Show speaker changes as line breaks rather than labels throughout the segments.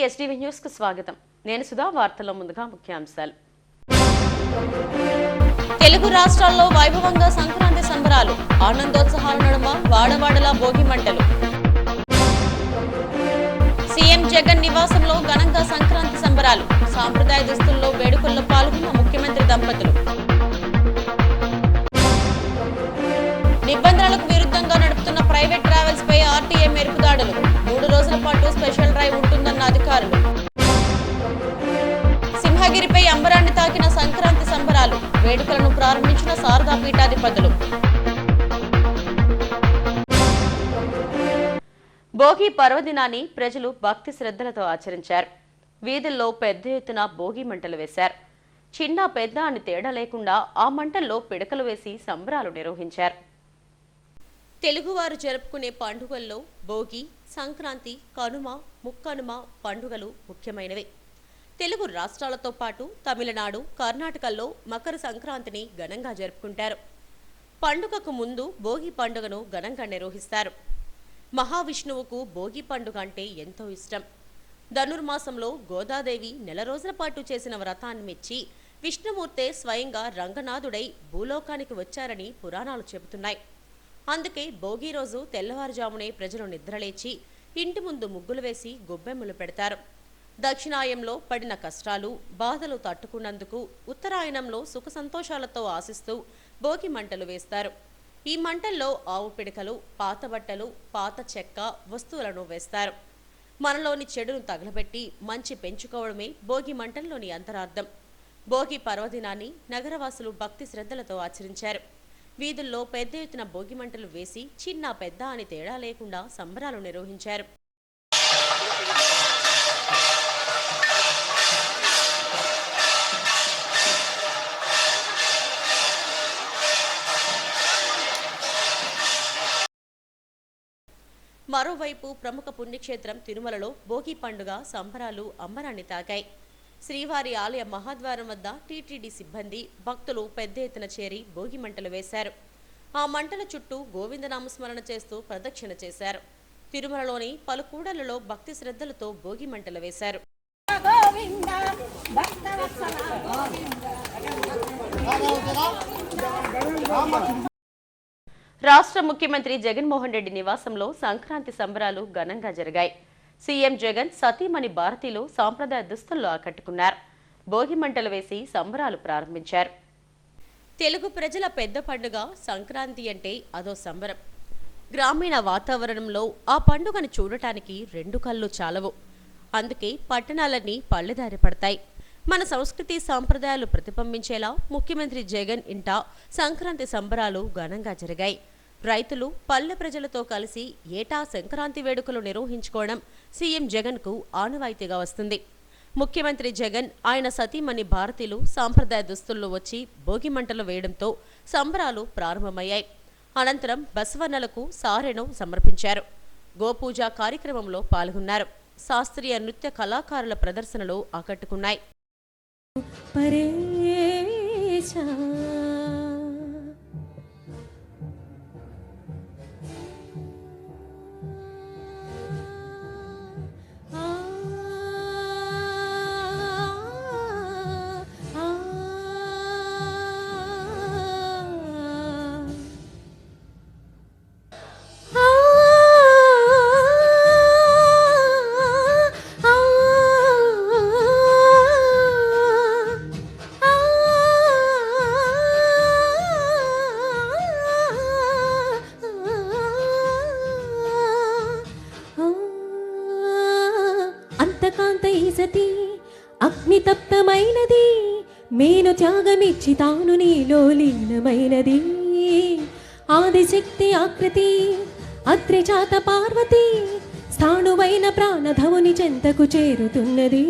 STV news కు స్వాగతం. నేను సుధా. వార్తల్లో ముందుగా ముఖ్యాంశాలు. తెలుగు రాష్ట్రాల్లో వైభవంగా సంక్రాంతి సంబరాలు. ఆనందోత్సాహాల నడుమ వాడవాడలా భోగి మంటలు. సీఎం జగన్ నివాసంలో ఘనంగా సంక్రాంతి సంబరాలు. సాంప్రదాయ దుస్తుల్లో వేడుకల్లో పాల్గొన్న ముఖ్యమంత్రి దంపతులు. నిబంధనలకు విరుద్ధంగా నడుపుతున్న ప్రైవేట్ ట్రావెల్స్ పై ఆర్టీఏ మెరుపుదాడులు. 3 రోజుల పాటు స్పెషల్ డ్రైవ్ ఉంటుందన్న అధికారులు. సింహగిరిపై అంబరాన్ని తాకిన సంక్రాంతి సంబరాలు. వేడుకలను ప్రారంభించిన శారదా పీఠాధిపతులు. భోగి పర్వదినాన్ని ప్రజలు భక్తి శ్రద్ధలతో ఆచరించారు. వీధుల్లో పెద్ద ఎత్తున భోగి మంటలు వేశారు. చిన్న పెద్ద అని తేడా లేకుండా ఆ మంటల్లో పిడకలు వేసి సంబరాలు నిర్వహించారు. తెలుగువారు జరుపుకునే పండుగల్లో భోగి, సంక్రాంతి, కనుమ, ముక్కనుమ పండుగలు ముఖ్యమైనవి. తెలుగు రాష్ట్రాలతో పాటు తమిళనాడు, కర్ణాటకల్లో మకర సంక్రాంతిని ఘనంగా జరుపుకుంటారు. పండుగకు ముందు భోగి పండుగను ఘనంగా నిర్వహిస్తారు. మహావిష్ణువుకు భోగి పండుగ అంటే ఎంతో ఇష్టం. ధనుర్మాసంలో గోదాదేవి 4 రోజుల పాటు చేసిన వ్రతాన్ని మెచ్చి విష్ణుమూర్తే స్వయంగా రంగనాథుడై భూలోకానికి వచ్చారని పురాణాలు చెబుతున్నాయి. అందుకే భోగి రోజు తెల్లవారుజామునే ప్రజలు నిద్రలేచి ఇంటి ముందు ముగ్గులు వేసి గొబ్బెమ్మలు పెడతారు. దక్షిణాయంలో పడిన కష్టాలు, బాధలు తట్టుకున్నందుకు ఉత్తరాయణంలో సుఖ సంతోషాలతో ఆశిస్తూ భోగి మంటలు వేస్తారు. ఈ మంటల్లో ఆవు పిడకలు, పాత బట్టలు, పాత చెక్క వస్తువులను వేస్తారు. మనలోని చెడును తగలబెట్టి మంచి పెంచుకోవడమే భోగి మంటల్లోని అంతరార్థం. భోగి పర్వదినాన్ని నగరవాసులు భక్తి శ్రద్ధలతో ఆచరించారు. వీధుల్లో పెద్ద ఎత్తున భోగి మంటలు వేసి చిన్న పెద్ద అని తేడా లేకుండా సంబరాలు నిర్వహించారు. మరోవైపు ప్రముఖ పుణ్యక్షేత్రం తిరుమలలో భోగి పండుగ సంబరాలు అంబరాన్ని తాకాయి. శ్రీవారి ఆలయ మహాద్వారం వద్ద టీటీడీ సిబ్బంది, భక్తులు పెద్ద ఎత్తున చేరి భోగి మంటలు వేశారు. ఆ మంటల చుట్టూ గోవిందనామస్మరణ చేస్తూ ప్రదక్షిణ చేశారు. తిరుమలలోని పలు కూడళ్లలో భక్తి శ్రద్ధలతో భోగి మంటలు వేశారు. రాష్ట్ర ముఖ్యమంత్రి జగన్మోహన్ రెడ్డి నివాసంలో సంక్రాంతి సంబరాలు ఘనంగా జరిగాయి. సీఎం జగన్ సతీమణి భారతిలో సాంప్రదాయ దుస్తుల్లో ఆకట్టుకున్నారు. భోగి మంటలు వేసి సంబరాలు ప్రారంభించారు. తెలుగు ప్రజల పెద్ద పండుగ సంక్రాంతి అంటే అదో సంబరం. గ్రామీణ వాతావరణంలో ఆ పండుగను చూడటానికి 2 కళ్ళు చాలవు. అందుకే పట్టణాలన్నీ పల్లెదారి పడతాయి. మన సంస్కృతి సాంప్రదాయాలు ప్రతిబింబించేలా ముఖ్యమంత్రి జగన్ ఇంట సంక్రాంతి సంబరాలు ఘనంగా జరిగాయి. రైతులు, పల్లె ప్రజలతో కలిసి ఏటా సంక్రాంతి వేడుకలు నిర్వహించుకోవడం సీఎం జగన్కు ఆనవాయితీగా వస్తుంది. ముఖ్యమంత్రి జగన్, ఆయన సతీమణి భారతీలు సాంప్రదాయ దుస్తుల్లో వచ్చి భోగి మంటలు వేయడంతో సంబరాలు ప్రారంభమయ్యాయి. అనంతరం బసవన్నలకు సారెను సమర్పించారు. గోపూజ కార్యక్రమంలో పాల్గొన్నారు. శాస్త్రీయ నృత్య కళాకారుల ప్రదర్శనలు ఆకట్టుకున్నాయి.
అగ్నితప్తమైనది మేను త్యాగమిచ్చి తాను నీలో లీనమైనది. ఆదిశక్తి ఆకృతి అత్రిజాత పార్వతి స్థాణువైన ప్రాణధవుని చెంతకు చేరుతున్నది.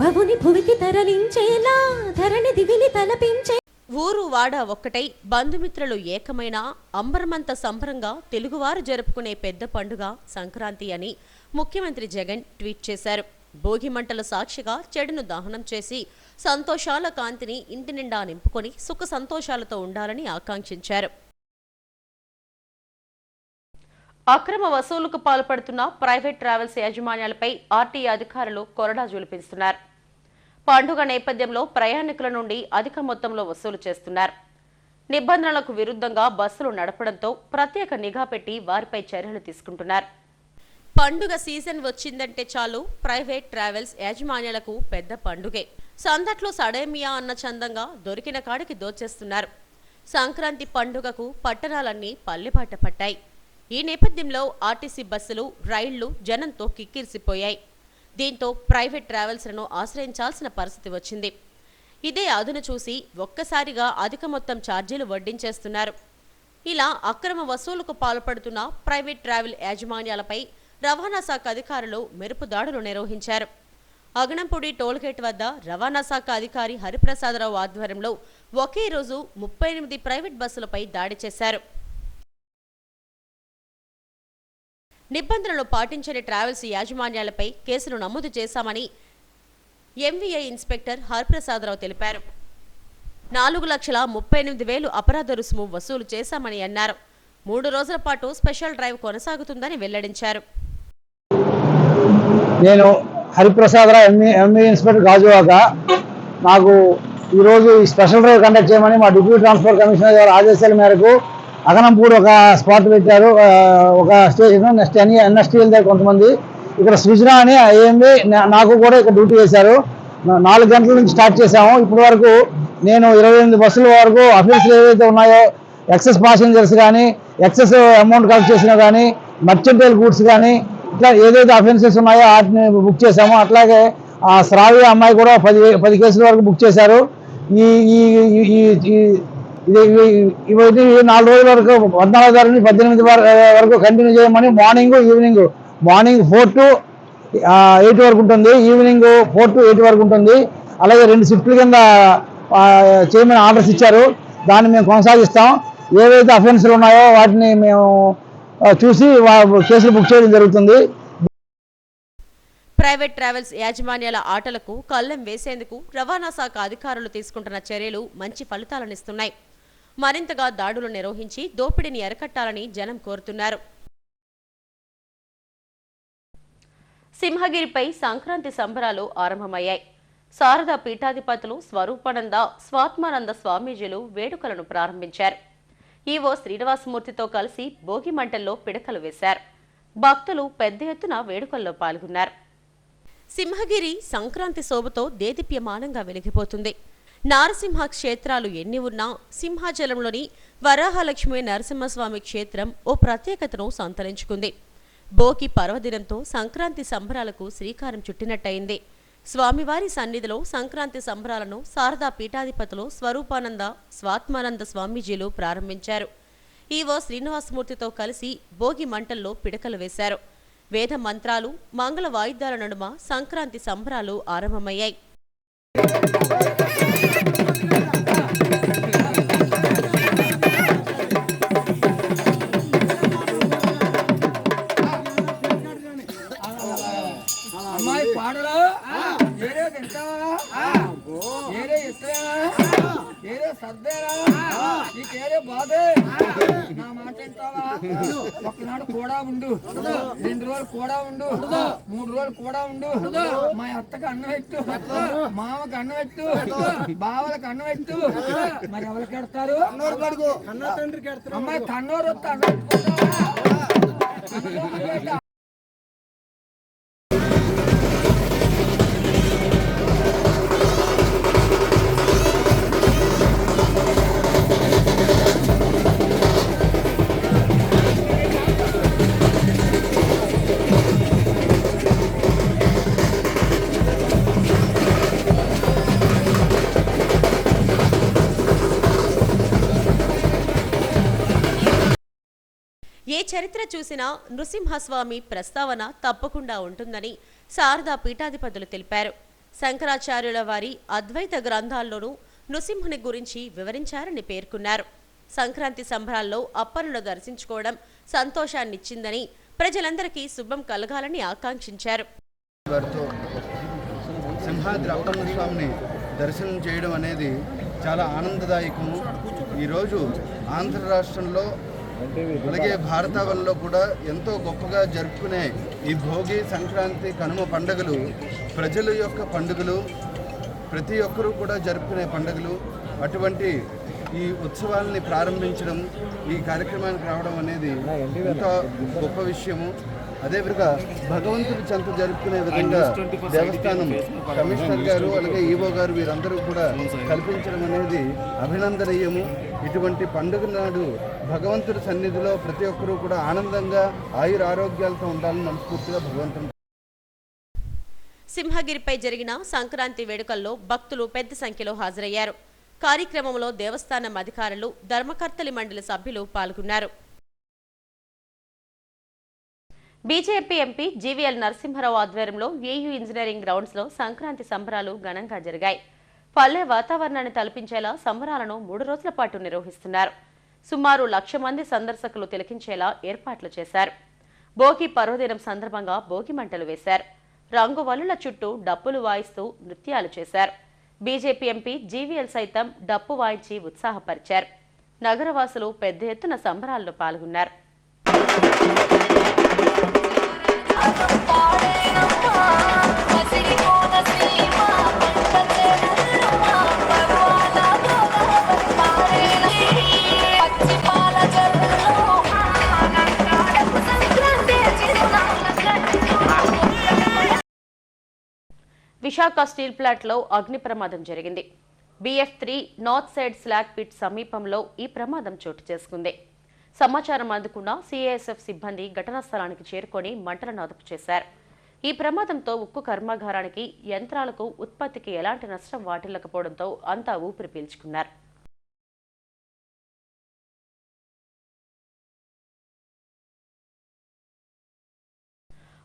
భవుని భువికి తరలించేలా ధరణి దివిని తలపించే.
ఊరు వాడ ఒక్కటై బంధుమిత్రులు ఏకమైన అంబరమంత సంబరంగా తెలుగువారు జరుపుకునే పెద్ద పండుగ సంక్రాంతి అని ముఖ్యమంత్రి జగన్ ట్వీట్ చేశారు. భోగి మంటల సాక్షిగా చెడును దహనం చేసి సంతోషాల కాంతిని ఇంటి నిండా నింపుకొని సుఖ సంతోషాలతో ఉండాలని ఆకాంక్షించారు. అక్రమ వసూలుకు పాల్పడుతున్న ప్రైవేట్ ట్రావెల్స్ యాజమాన్యాలపై ఆర్టీఏ అధికారులు కొరడా జూలిపిస్తున్నారు. పండుగ నేపథ్యంలో ప్రయాణికుల నుండి అధిక మొత్తంలో వసూలు చేస్తున్నారు. నిబంధనలకు విరుద్ధంగా బస్సులు నడపడంతో ప్రత్యేక నిఘా పెట్టి వారిపై చర్యలు తీసుకుంటున్నారు. పండుగ సీజన్ వచ్చిందంటే చాలు ప్రైవేట్ ట్రావెల్స్ యాజమాన్యాలకు పెద్ద పండుగే. సందట్లో సడేమియా అన్న చందంగా దొరికిన కాడికి దోచేస్తున్నారు. సంక్రాంతి పండుగకు పట్టణాలన్నీ పల్లెబాట పట్టాయి. ఈ నేపథ్యంలో ఆర్టీసీ బస్సులు, రైళ్లు జనంతో కిక్కిరిసిపోయాయి. దీంతో ప్రైవేట్ ట్రావెల్స్లను ఆశ్రయించాల్సిన పరిస్థితి వచ్చింది. ఇదే అదును చూసి ఒక్కసారిగా అధిక మొత్తం ఛార్జీలు వడ్డించేస్తున్నారు. ఇలా అక్రమ వసూలుకు పాల్పడుతున్న ప్రైవేట్ ట్రావెల్ యాజమాన్యాలపై రవాణా శాఖ అధికారులు మెరుపు దాడులు నిర్వహించారు. అగనంపూడి టోల్గేట్ వద్ద రవాణా శాఖ అధికారి హరిప్రసాదరావు ఆధ్వర్యంలో ఒకే రోజు 38 ప్రైవేట్ బస్సులపై దాడి చేశారు. నిబంధనలు పాటించని ట్రావెల్స్ యాజమాన్యాలపై కేసులు నమోదు చేశామని ఎంవీఐ ఇన్స్పెక్టర్ హరిప్రసాదరావు తెలిపారు. 4,38,000 అపరాధ రుసుము వసూలు చేశామని అన్నారు. 3 రోజుల పాటు స్పెషల్ డ్రైవ్ కొనసాగుతుందని వెల్లడించారు.
నేను హరిప్రసాదరావు ఎంవీఐ ఇన్స్పెక్టర్ గాజువాక. నాకు ఈరోజు ఈ స్పెషల్ డ్రైవ్ కండక్ట్ చేయమని మా డిప్యూటీ ట్రాన్స్పోర్ట్ కమిషనర్ గారి ఆదేశాల మేరకు అగనంపూడి ఒక స్పాట్ పెట్టారు. ఒక స్టేషన్ నెక్స్ట్ ఎన్ఎస్టీఎల్ దగ్గర కొంతమంది, ఇక్కడ సృజన అని ఏఎంబి నాకు కూడా ఇక్కడ డ్యూటీ చేశారు. 4 గంటల నుంచి స్టార్ట్ చేశాము. ఇప్పటి వరకు నేను 28 బస్సుల వరకు అఫీర్స్లు ఏవైతే ఉన్నాయో, ఎక్సెస్ ప్యాసింజర్స్ కానీ, ఎక్సెస్ అమౌంట్ కలెక్ట్ చేసినా కానీ, మర్చెంటైల్ గూడ్స్ కానీ, ఇట్లా ఏదైతే అఫెన్సెస్ ఉన్నాయో వాటిని బుక్ చేశాము. అట్లాగే ఆ శ్రావ్య అమ్మాయి కూడా 10 కేసుల వరకు బుక్ చేశారు. ఇవన్నీ 4 రోజుల వరకు 14 తారీఖు నుంచి 18 వరకు కంటిన్యూ చేయమని మార్నింగ్ 4 to 8 వరకు ఉంటుంది, ఈవినింగ్ 4 to 8 వరకు ఉంటుంది. అలాగే 2 షిఫ్ట్ల కింద చేయమని ఆర్డర్స్ ఇచ్చారు. దాన్ని మేము కొనసాగిస్తాం. ఏవైతే అఫెన్స్లు ఉన్నాయో వాటిని మేము చూసి కేసులు బుక్ చేయడం జరుగుతుంది.
ప్రైవేట్ ట్రావెల్స్ యాజమాన్యాల ఆటలకు కళ్లెం వేసేందుకు రవాణా శాఖ అధికారులు తీసుకుంటున్న చర్యలు మంచి ఫలితాలనిస్తున్నాయి. మరింతగా దాడులు నిర్వహించి దోపిడీని అరికట్టాలని జనం కోరుతున్నారు. సింహగిరిపై సంక్రాంతి సంబరాలు ఆరంభమయ్యాయి. శారదా పీఠాధిపతులు స్వరూపానంద, స్వాత్మానంద స్వామీజీలు వేడుకలను ప్రారంభించారు. ఈవో శ్రీనివాసమూర్తితో కలిసి భోగి మంటల్లో పిడకలు వేశారు. భక్తులు పెద్ద ఎత్తున వేడుకల్లో పాల్గొన్నారు. సింహగిరి సంక్రాంతి శోభతో దేదీప్యమానంగా వెలిగిపోతుంది. నారసింహ క్షేత్రాలు ఎన్ని ఉన్నా సింహాచలంలోని వరాహలక్ష్మి నరసింహస్వామి క్షేత్రం ఓ ప్రత్యేకతను సంతరించుకుంది. భోగి పర్వదినంతో సంక్రాంతి సంబరాలకు శ్రీకారం చుట్టినట్టయింది. స్వామివారి సన్నిధిలో సంక్రాంతి సంబరాలను శారదా పీఠాధిపతులు స్వరూపానంద, స్వాత్మానంద స్వామీజీలు ప్రారంభించారు. ఈవో శ్రీనివాసమూర్తితో కలిసి భోగి మంటల్లో పిడకలు వేశారు. వేద మంత్రాలు, మంగళ వాయిద్యాల నడుమ సంక్రాంతి సంబరాలు ఆరంభమయ్యాయి.
ఒకనాడు కూడా ఉండు, 2 రోజులు కూడా ఉండు, 3 రోజులు కూడా ఉండు. మా అత్తకు అన్నం పెట్టు, మామకు అన్నం పెట్టు, బావలకు అన్నం పెట్టు. మరి ఎవరికి ఎడతారు? అమ్మాయి కన్నోరు వస్తే అన్నం పెట్టుకుంటా.
ఏ చరిత్ర చూసినా నృసింహస్వామి ప్రస్తావన తప్పకుండా ఉంటుందని శారదా పీఠాధిపతులు తెలిపారు. శంకరాచార్యుల వారి అద్వైత గ్రంథాల్లోనూ నృసింహుని గురించి వివరించారని పేర్కొన్నారు. సంక్రాంతి సంబరాల్లో అప్పలను దర్శించుకోవడం సంతోషాన్నిచ్చిందని, ప్రజలందరికీ శుభం కలగాలని ఆకాంక్షించారు.
సింహాద్రి అప్పన్న స్వామిని దర్శనం చేయడం అనేది చాలా ఆనందదాయకము. ఈరోజు ఆంధ్ర రాష్ట్రంలో అలాగే భారతావనిలో కూడా ఎంతో గొప్పగా జరుపుకునే ఈ భోగి, సంక్రాంతి, కనుమ పండుగలు ప్రజల యొక్క పండుగలు, ప్రతి ఒక్కరూ కూడా జరుపుకునే పండుగలు. అటువంటి ఈ ఉత్సవాలని ప్రారంభించడం, ఈ కార్యక్రమానికి రావడం అనేది ఎంతో గొప్ప విషయము. అదేవిధంగా భగవంతుడి చెంత జరుపుకునే విధంగా దేవస్థానం కమిషనర్ గారు అలాగే ఈవో గారు వీరందరూ కూడా కల్పించడం అనేది అభినందనీయము. ఇటువంటి పండుగ నాడు భగవంతుడి సన్నిధిలో ప్రతి ఒక్కరూ కూడా ఆనందంగా ఆయుర ఆరోగ్యాలతో ఉండాలని మనస్ఫూర్తిగా భగవంతుని.
సింహగిరిపై జరిగిన సంక్రాంతి వేడుకల్లో భక్తులు పెద్ద సంఖ్యలో హాజరయ్యారు. కార్యక్రమంలో దేవస్థానం అధికారులు, ధర్మకర్తలి మండలి సభ్యులు పాల్గొన్నారు. బీజేపీ ఎంపీ జీవీఎల్ నరసింహారావు ఆధ్వర్యంలో ఏయూ ఇంజనీరింగ్ గ్రౌండ్స్లో సంక్రాంతి సంబరాలు ఘనంగా జరిగాయి. పల్లె వాతావరణాన్ని తలపించేలా సంబరాలను 3 రోజుల పాటు నిర్వహిస్తున్నారు. సుమారు 1,00,000 మంది సందర్శకులు తిలకించేలా ఏర్పాట్లు చేశారు. భోగి పర్వదినం సందర్భంగా భోగి మంటలు వేశారు. రంగువల్లుల చుట్టూ డప్పులు వాయిస్తూ నృత్యాలు చేశారు. బీజేపీ ఎంపీ జీవీఎల్ సైతం డప్పు వాయించి ఉత్సాహపరిచారు. నగరవాసులు పెద్ద ఎత్తున సంబరాల్లో పాల్గొన్నారు. విశాఖ స్టీల్ ప్లాంట్లో అగ్ని ప్రమాదం జరిగింది. BF3 north side slag pit సమీపంలో ఈ ప్రమాదం చోటు చేసుకుంది. సమాచారం అందుకున్న CASF సిబ్బంది ఘటనా స్థలానికి చేరుకొని మంటలను అదుపు చేశారు. ఈ ప్రమాదంతో ఉక్కు కర్మాగారానికి, యంత్రాలకు, ఉత్పత్తికి ఎలాంటి నష్టం వాటిల్లకపోవడంతో అంతా ఊపిరి పీల్చుకున్నారు.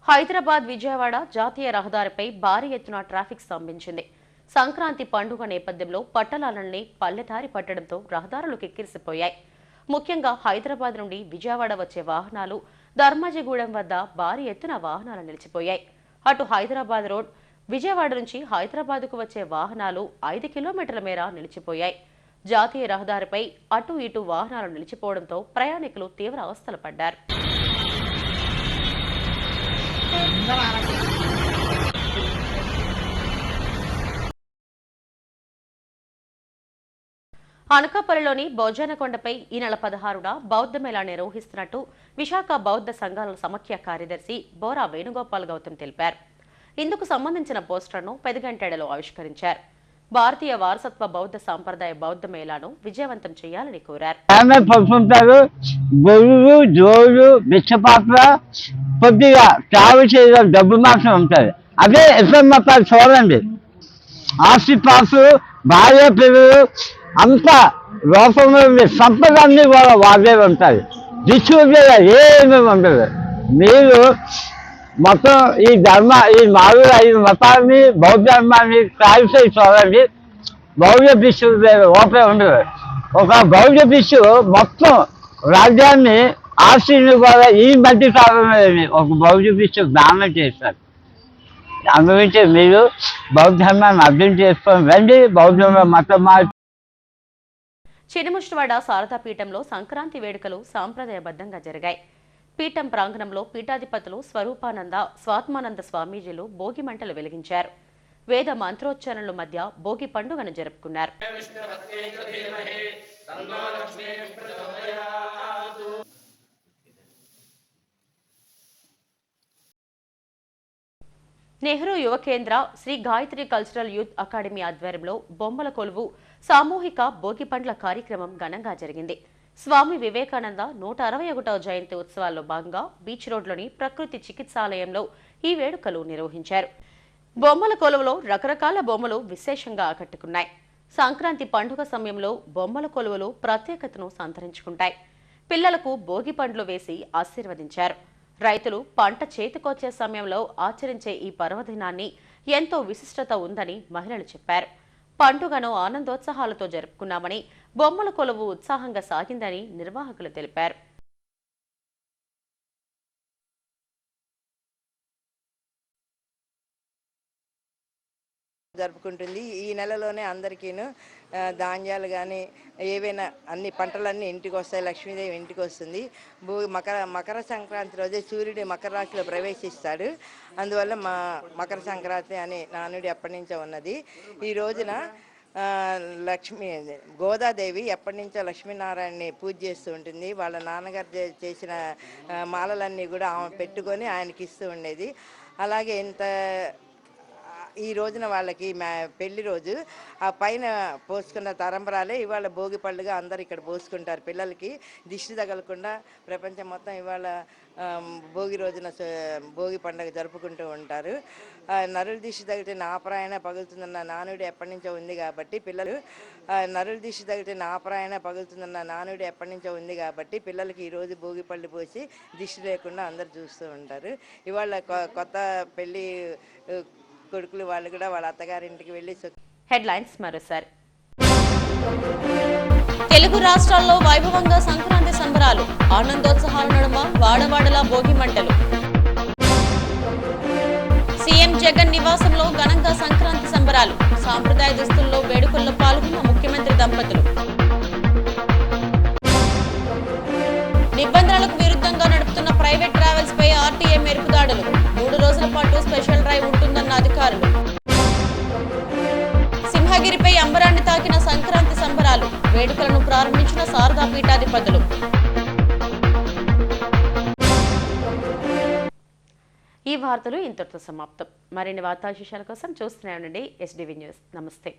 హైదరాబాద్ విజయవాడ జాతీయ రహదారిపై భారీ ఎత్తున ట్రాఫిక్ స్తంభించింది. సంక్రాంతి పండుగ నేపథ్యంలో పట్టణాలన్నీ పల్లెదారి పట్టడంతో రహదారులు కిక్కిరిసిపోయాయి. ముఖ్యంగా హైదరాబాద్ నుండి విజయవాడ వచ్చే వాహనాలు ధర్మాజిగూడెం వద్ద భారీ ఎత్తున వాహనాలు నిలిచిపోయాయి. అటు హైదరాబాద్ రోడ్, విజయవాడ నుంచి హైదరాబాద్కు వచ్చే వాహనాలు 5 కిలోమీటర్ల మేర నిలిచిపోయాయి. జాతీయ రహదారిపై అటు ఇటు వాహనాలు నిలిచిపోవడంతో ప్రయాణికులు తీవ్ర అవస్థలు పడ్డారు. అనకాపల్లిలోని బౌజానకొండపై ఈ నెల 16న బౌద్ధ మేళా నిర్వహిస్తున్నట్టు విశాఖ బౌద్ధ సంఘాల సమాఖ్య కార్యదర్శి బోరా వేణుగోపాల్ గౌతమ్ తెలిపారు. ఇందుకు సంబంధించిన పోస్టర్ను పెదగంటేడలో ఆవిష్కరించారు. భారతీయ వారసత్వ బౌద్ధ సాంప్రదాయ బౌద్ధ మేళాను విజయవంతం చేయాలని కోరారు.
కొద్దిగా ట్రావెల్ చేయడం డబ్బు మాత్రం ఉంటుంది. అదే ఎఫ్ఎం మొత్తాలు చూడండి, ఆస్తిపాసు, భార్య పిల్లలు అంతా లోపంలో సంపద అన్ని కూడా వాడే ఉంటుంది. డిస్ట్రిబ్యూటర్ ఏమీ ఉండదు. మీరు మొత్తం ఈ 4-5 మతాన్ని, బౌద్ధ ధర్మాన్ని క్లారిఫై చూడండి. బౌద్ధ భిక్షువు లోపే ఉండదు. ఒక బౌద్ధ భిక్షువు మొత్తం రాజ్యాన్ని, ఆస్తిని కూడా ఈ మధ్య కాలంలో ఒక బౌద్ధ భిక్షువు దానం చేస్తారు. అందుగురించి మీరు బౌద్ధ ధర్మాన్ని అర్థం చేసుకొని రండి. బౌద్ధంలో మతం
చినముష్టవాడ శారదా పీఠంలో సంక్రాంతి వేడుకలు సాంప్రదాయబద్ధంగా జరిగాయి. పీఠం ప్రాంగణంలో పీఠాధిపతులు స్వరూపానంద, స్వాత్మానంద స్వామీజీలు భోగి మంటలు వెలిగించారు. వేద మంత్రోచ్చారణల మధ్య భోగి పండుగను జరుపుకున్నారు. Nehru Yuva Kendra, Shri Gayatri cultural youth academy ఆధ్వర్యంలో బొమ్మల కొలువు సామూహిక భోగి పండ్ల కార్యక్రమం ఘనంగా జరిగింది. స్వామి వివేకానంద 161వ జయంతి ఉత్సవాల్లో భాగంగా బీచ్ రోడ్లోని ప్రకృతి చికిత్సాలయంలో ఈ వేడుకలు నిర్వహించారు. బొమ్మల కొలువులో రకరకాల బొమ్మలు విశేషంగా ఆకట్టుకున్నాయి. సంక్రాంతి పండుగ సమయంలో బొమ్మల కొలువులు ప్రత్యేకతను సంతరించుకుంటాయి. పిల్లలకు భోగి పండ్లు వేసి ఆశీర్వదించారు. రైతులు పంట చేతికొచ్చే సమయంలో ఆచరించే ఈ పర్వదినాన్ని ఎంతో విశిష్టత ఉందని మహిళలు చెప్పారు. పండుగను ఆనందోత్సాహాలతో జరుపుకున్నామని, బొమ్మల కొలువు ఉత్సాహంగా సాగిందని నిర్వాహకులు తెలిపారు.
జరుపుకుంటుంది. ఈ నెలలోనే అందరికీను ధాన్యాలు కానీ ఏవైనా అన్ని పంటలన్నీ ఇంటికి వస్తాయి. లక్ష్మీదేవి ఇంటికి వస్తుంది. మకర సంక్రాంతి రోజే సూర్యుడు మకర రాశిలో ప్రవేశిస్తాడు. అందువల్ల మకర సంక్రాంతి అనే నానుడి ఎప్పటి నుంచో ఉన్నది. ఈ రోజున గోదాదేవి ఎప్పటి నుంచో లక్ష్మీనారాయణని పూజ చేస్తూ ఉంటుంది. వాళ్ళ నాన్నగారు చేసిన మాలలన్నీ కూడా ఆమె పెట్టుకొని ఆయనకి ఇస్తూ ఉండేది. అలాగే ఈ రోజున వాళ్ళకి పెళ్లి రోజు ఆ పైన పోసుకున్న తరంబరాలే ఇవాళ భోగి పళ్ళుగా అందరు ఇక్కడ పోసుకుంటారు. పిల్లలకి దిష్టి తగలకుండా ప్రపంచం మొత్తం ఇవాళ భోగి రోజున భోగి పండుగ జరుపుకుంటూ ఉంటారు. నరుల దిష్టి తగిలితే నాపరాయణ పగులుతుందన్న నానుడి ఎప్పటి నుంచో ఉంది కాబట్టి నరుల దిష్టి తగిలితే నాపరాయణ పగులుతుందన్న నానుడి ఎప్పటి నుంచో ఉంది కాబట్టి పిల్లలకి ఈరోజు భోగి పళ్ళు పోసి దిష్టి లేకుండా అందరు చూస్తూ ఉంటారు. ఇవాళ కొత్త పెళ్లి కొడుకులు వాళ్ళు కూడా వాళ్ళ అత్తగారింటికి వెళ్ళి
హెడ్లైన్స్ మరోసారి.
తెలుగు రాష్ట్రాల్లో వైభవంగా సంక్రాంతి సంబరాలు, ఆనందోత్సాహాల నడుమ వాడవాడలా భోగి మంటలు. సీఎం జగన్ నివాసంలో ఘనంగా సంక్రాంతి సంబరాలు, సాంప్రదాయ దుస్తుల్లో వేడుకల్లో పాల్గొన్న ముఖ్యమంత్రి దంపతులు. నిబంధనలకు విరుద్ధంగా నడుపుతున్న ప్రైవేట్ ట్రావెల్స్ పై ఆర్టీఏ మెరుపుదాడులు, 3 రోజుల పాటు స్పెషల్ డ్రైవ్ ఉంటుందన్న అధికారులు. సింహగిరిపై అంబరాన్ని తాకిన సంక్రాంతి సంబరాలు, వేడుకలను ప్రారంభించిన శారదా పీఠాధిపతులు.
ఈ వార్తలు ఇంతటితో సమాప్తం. మరిన్ని వార్తా విశేషాల కోసం చూస్తూనే ఉండండి SDV న్యూస్. నమస్తే.